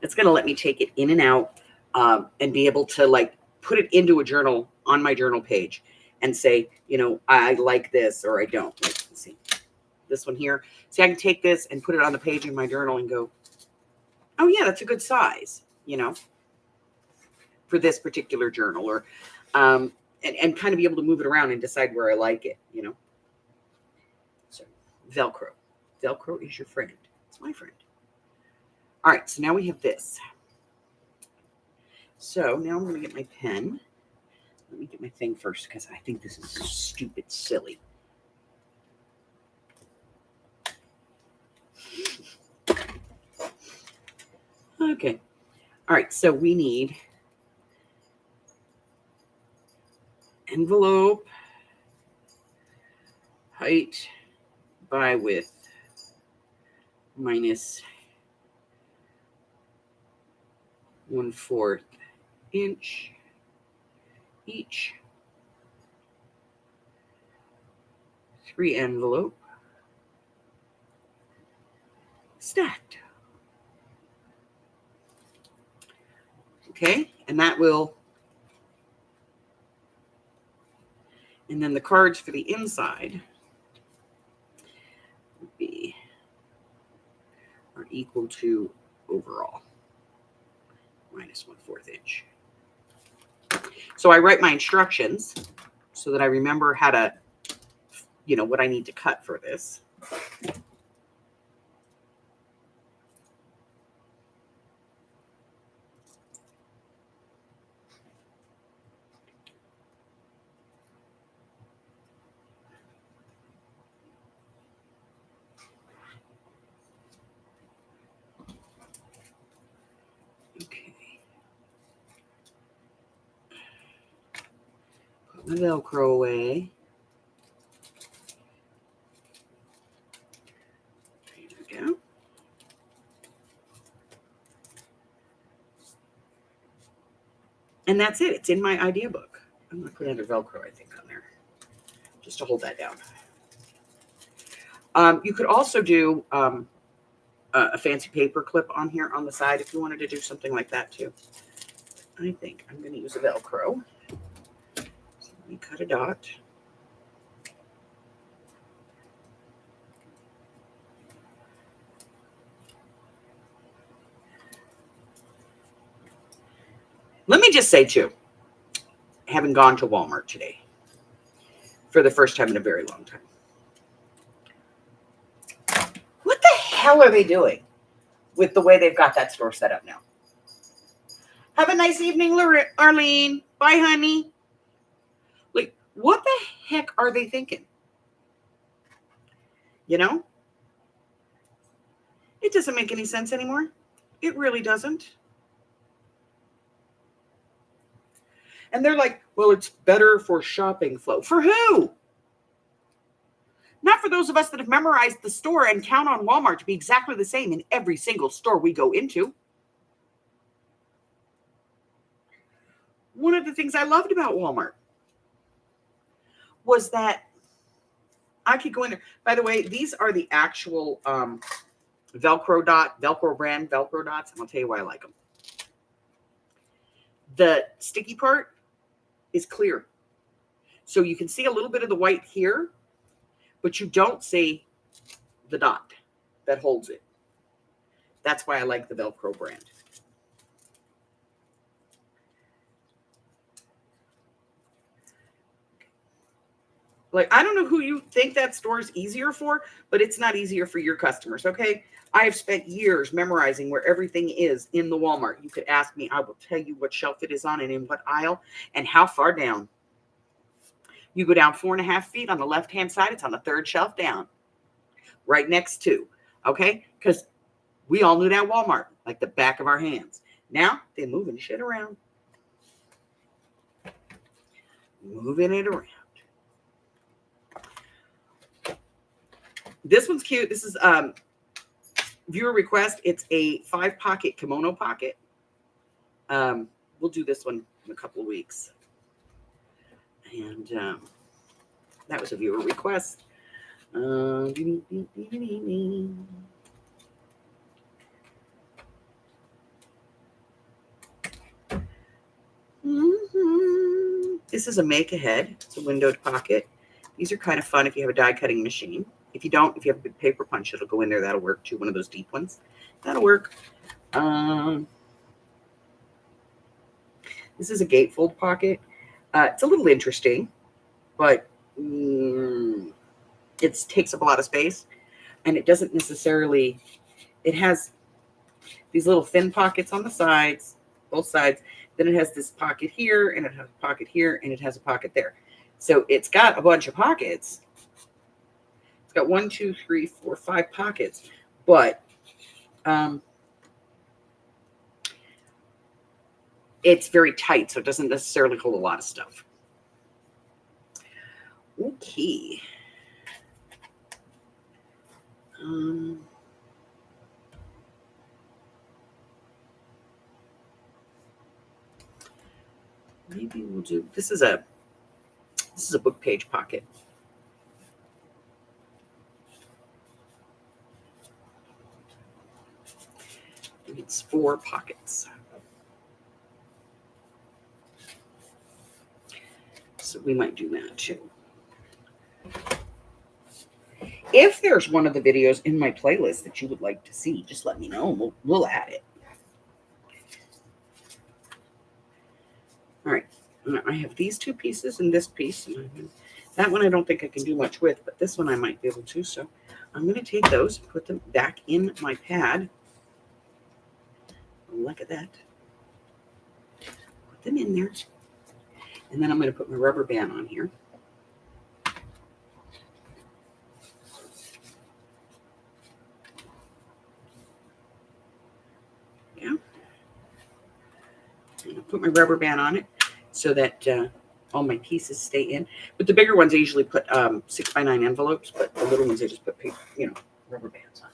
it's going to let me take it in and out, and be able to like put it into a journal on my journal page and say, I like this or I don't. Like, let's see this one here. See, I can take this and put it on the page in my journal and go, oh yeah, that's a good size, for this particular journal, or and kind of be able to move it around and decide where I like it, So Velcro. Velcro is your friend. It's my friend. All right, so now we have this. So now I'm going to get my pen. Let me get my thing first because I think this is stupid silly. Okay. All right, so we need envelope, height by width minus 1/4 inch each. 3 envelope stacked. Okay, and that will, and then the cards for the inside are equal to overall minus 1/4 inch. So I write my instructions so that I remember how to, what I need to cut for this. Okay. Put my Velcro away. There we go. And that's it. It's in my idea book. I'm going to put another Velcro, I think, on there, just to hold that down. You could also do a fancy paper clip on here on the side if you wanted to do something like that too. I think I'm going to use a Velcro. So let me cut a dot. Let me just say too, having gone to Walmart today for the first time in a very long time. What the hell are they doing with the way they've got that store set up now? Have a nice evening, Arlene. Bye, honey. Like, what the heck are they thinking? It doesn't make any sense anymore. It really doesn't. And they're like, well, it's better for shopping flow. For who? Not for those of us that have memorized the store and count on Walmart to be exactly the same in every single store we go into. One of the things I loved about Walmart was that I could go in there. By the way, these are the actual Velcro brand Velcro dots, and I'll tell you why I like them. The sticky part is clear. So you can see a little bit of the white here, but you don't see the dot that holds it. That's why I like the Velcro brand. Like, I don't know who you think that store is easier for, but it's not easier for your customers, okay? I have spent years memorizing where everything is in the Walmart. You could ask me, I will tell you what shelf it is on and in what aisle and how far down. You go down 4.5 feet on the left-hand side, it's on the third shelf down, right next to, okay? Because we all knew that Walmart like the back of our hands. Now, they're moving shit around. Moving it around. This one's cute. This is viewer request. It's a 5-pocket kimono pocket. We'll do this one in a couple of weeks. And that was a viewer request. This is a make ahead. It's a windowed pocket. These are kind of fun if you have a die cutting machine. If you don't, if you have a big paper punch, it'll go in there. That'll work too. One of those deep ones. That'll work. This is a gatefold pocket. It's a little interesting, but it takes up a lot of space, and it doesn't necessarily. It has these little thin pockets on the sides, both sides. Then it has this pocket here, and it has a pocket here, and it has a pocket there. So it's got a bunch of pockets. It's got 1, 2, 3, 4, 5 pockets, but it's very tight, so it doesn't necessarily hold a lot of stuff. Okay. Maybe we'll do. This is a book page pocket. It's 4 pockets. So we might do that too. If there's one of the videos in my playlist that you would like to see, just let me know and we'll add it. All right. I have these 2 pieces and this piece. And that one I don't think I can do much with, but this one I might be able to. So I'm going to take those, put them back in my pad. Look at that. Put them in there. And then I'm going to put my rubber band on here. Yeah. And I'll put my rubber band on it so that all my pieces stay in. But the bigger ones I usually put 6x9 envelopes, but the little ones I just put, rubber bands on.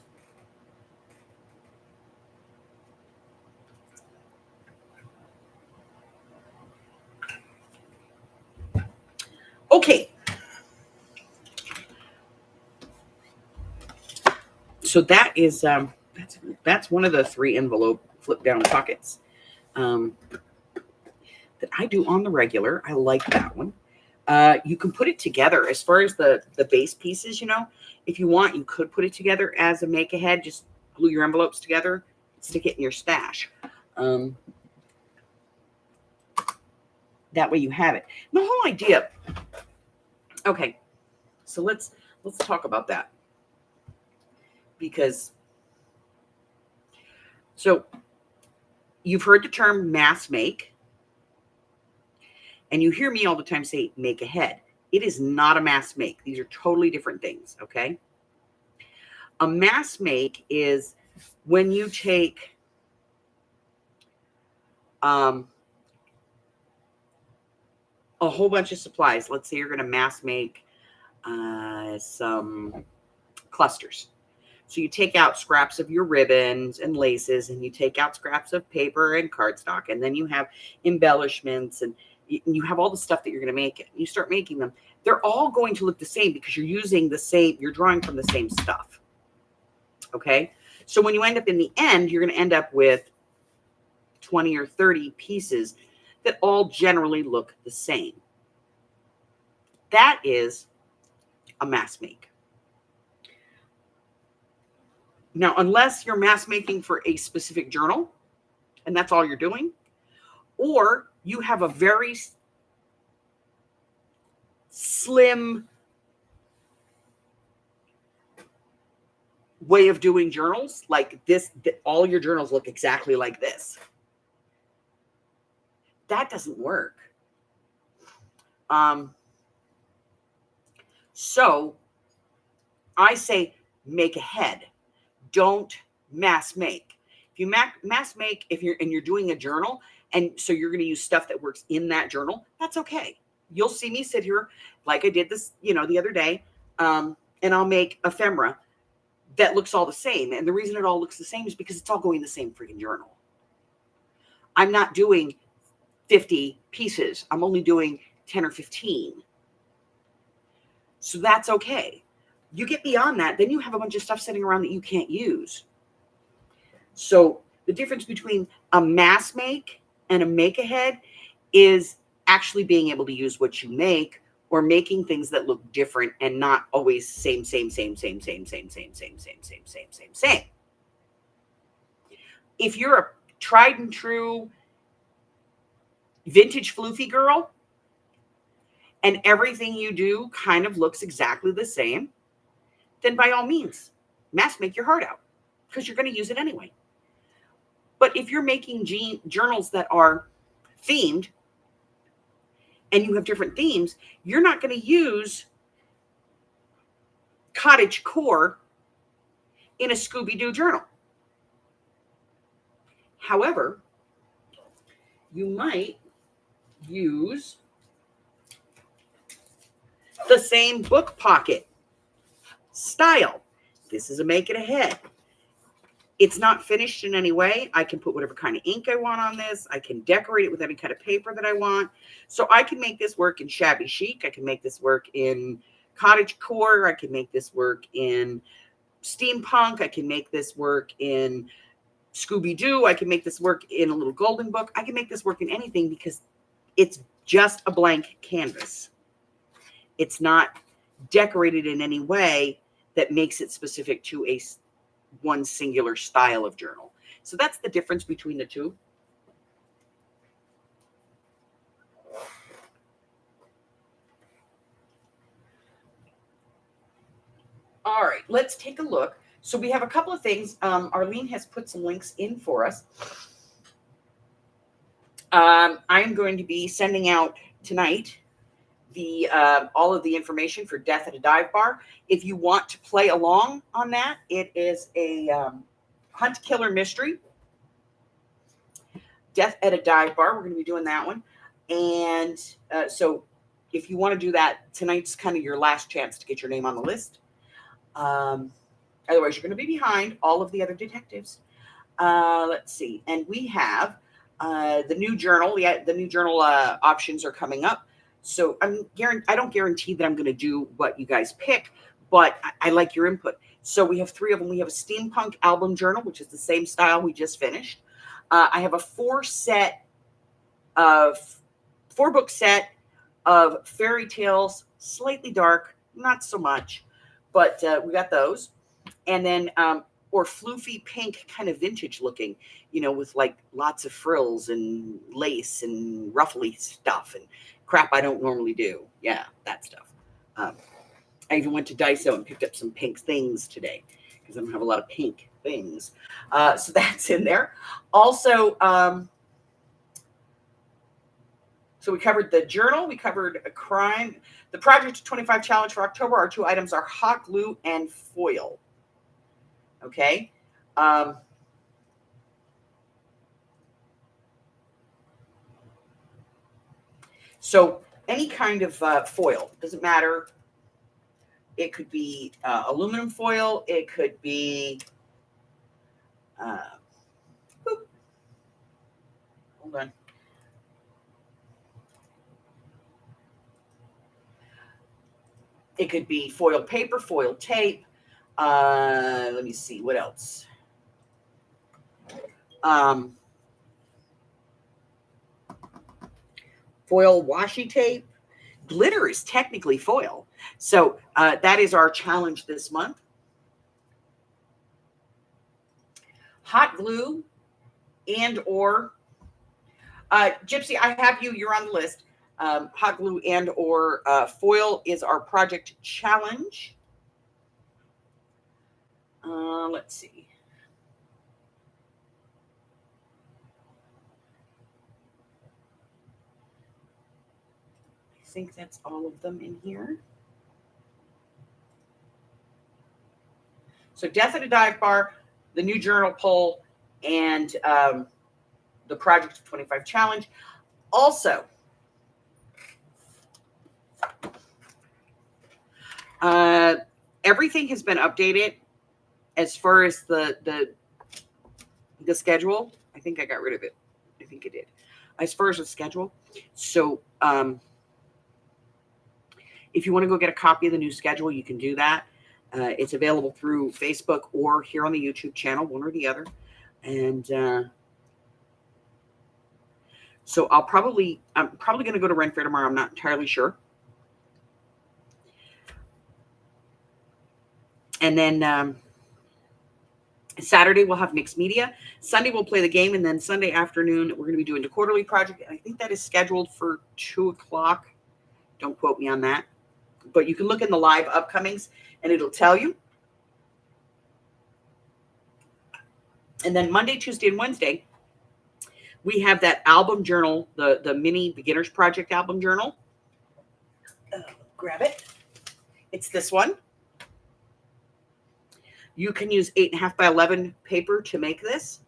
Okay. So that is that's one of the 3 envelope flip down pockets that I do on the regular. I like that one. You can put it together as far as the base pieces, if you want, you could put it together as a make ahead, just glue your envelopes together, stick it in your stash. That way you have it. The whole idea. Okay. So let's talk about that. Because so you've heard the term mass make, and you hear me all the time say make ahead. It is not a mass make. These are totally different things, okay? A mass make is when you take a whole bunch of supplies. Let's say you're going to mass make some clusters. So you take out scraps of your ribbons and laces, and you take out scraps of paper and cardstock, and then you have embellishments, and you have all the stuff that you're going to make. You start making them. They're all going to look the same because you're using the same, you're drawing from the same stuff. Okay? So when you end up in the end, you're going to end up with 20 or 30 pieces that all generally look the same. That is a mass make. Now, unless you're mask making for a specific journal, and that's all you're doing, or you have a very slim way of doing journals, like this, all your journals look exactly like this. That doesn't work. So I say make ahead. Don't mass make. If you mass make, if you're doing a journal, and so you're going to use stuff that works in that journal, that's okay. You'll see me sit here like I did this, the other day, and I'll make ephemera that looks all the same. And the reason it all looks the same is because it's all going in the same freaking journal. I'm not doing 50 pieces. I'm only doing 10 or 15. So that's okay. You get beyond that, then you have a bunch of stuff sitting around that you can't use. So the difference between a mass make and a make ahead is actually being able to use what you make, or making things that look different and not always same. If you're a tried and true vintage floofy girl and everything you do kind of looks exactly the same, then by all means, mass make your heart out, because you're going to use it anyway. But if you're making journals that are themed and you have different themes, you're not going to use cottage core in a Scooby-Doo journal. However, you might use the same book pocket style. This is a make it ahead. It's not finished in any way. I can put whatever kind of ink I want on this. I can decorate it with any kind of paper that I want. So I can make this work in shabby chic. I can make this work in cottage core. I can make this work in steampunk. I can make this work in Scooby-Doo. I can make this work in a little golden book. I can make this work in anything because it's just a blank canvas. It's not decorated in any way that makes it specific to one singular style of journal. So that's the difference between the two. All right, let's take a look. So we have a couple of things. Arlene has put some links in for us. I'm going to be sending out tonight all of the information for Death at a Dive Bar. If you want to play along on that, it is a hunt killer mystery. Death at a Dive Bar. We're going to be doing that one. And so if you want to do that, tonight's kind of your last chance to get your name on the list. Otherwise, you're going to be behind all of the other detectives. Let's see. And we have the new journal. The new journal options are coming up. So I don't guarantee that I'm going to do what you guys pick, but I like your input. So we have 3 of them. We have a steampunk album journal, which is the same style we just finished. I have a 4-book set of fairy tales, slightly dark, not so much, but we got those. And then, or floofy pink, kind of vintage looking, with like lots of frills and lace and ruffly stuff and crap I don't normally do. Yeah, that stuff. I even went to Daiso and picked up some pink things today because I don't have a lot of pink things. So that's in there. Also, so we covered the journal. We covered a crime. The Project 25 Challenge for October. Our 2 items are hot glue and foil. Okay. So any kind of foil, doesn't matter. It could be aluminum foil. It could be, hold on. It could be foil paper, foil tape. Let me see, what else? Foil washi tape. Glitter is technically foil. So that is our challenge this month. hot glue and or Gypsy, I have you. You're on the list. Hot glue and or foil is our project challenge. Let's see. I think that's all of them in here. So Death at a Dive Bar, the new journal poll, and the Project of 25 challenge. Also, everything has been updated as far as the schedule. I think I got rid of it. I think it did. As far as the schedule. So if you want to go get a copy of the new schedule, you can do that. It's available through Facebook or here on the YouTube channel, one or the other. And so I'm probably going to go to Ren Fair tomorrow. I'm not entirely sure. And then Saturday we'll have mixed media. Sunday we'll play the game, and then Sunday afternoon we're going to be doing the quarterly project. And I think that is scheduled for 2:00. Don't quote me on that, but you can look in the live upcomings, and it'll tell you. And then Monday, Tuesday, and Wednesday we have that album journal, the mini beginners project album journal. Grab it. It's this one. You can use 8.5 by 11 paper to make this.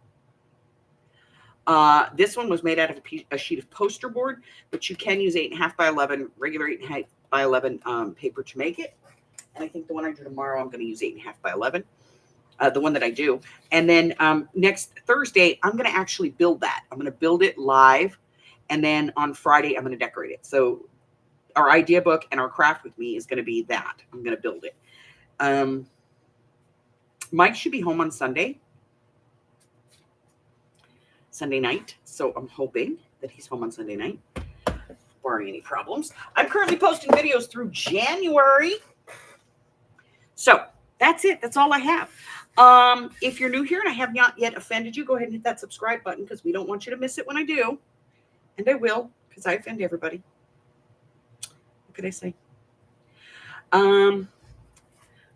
This one was made out of a sheet of poster board, but you can use 8.5 by 11, regular 8.5 by 11 paper to make it. And I think the one I do tomorrow, I'm going to use 8.5 by 11. The one that I do. And then next Thursday, I'm going to actually build that. I'm going to build it live. And then on Friday, I'm going to decorate it. So our idea book and our craft with me is going to be that. I'm going to build it. Mike should be home on Sunday night. So I'm hoping that he's home on Sunday night, barring any problems. I'm currently posting videos through January. So that's it. That's all I have. If you're new here and I have not yet offended you, go ahead and hit that subscribe button because we don't want you to miss it when I do. And I will, because I offend everybody. What could I say?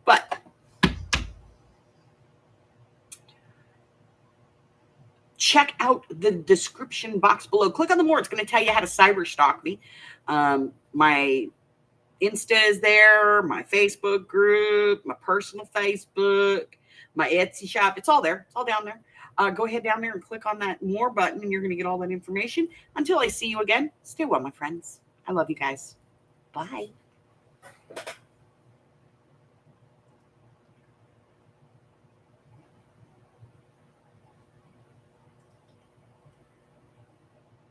But check out the description box below. Click on the more. It's going to tell you how to cyber stalk me. My Insta is there, my Facebook group, my personal Facebook, my Etsy shop. It's all there. It's all down there. Go ahead down there and click on that more button, and you're going to get all that information. Until I see you again, stay well, my friends. I love you guys. Bye.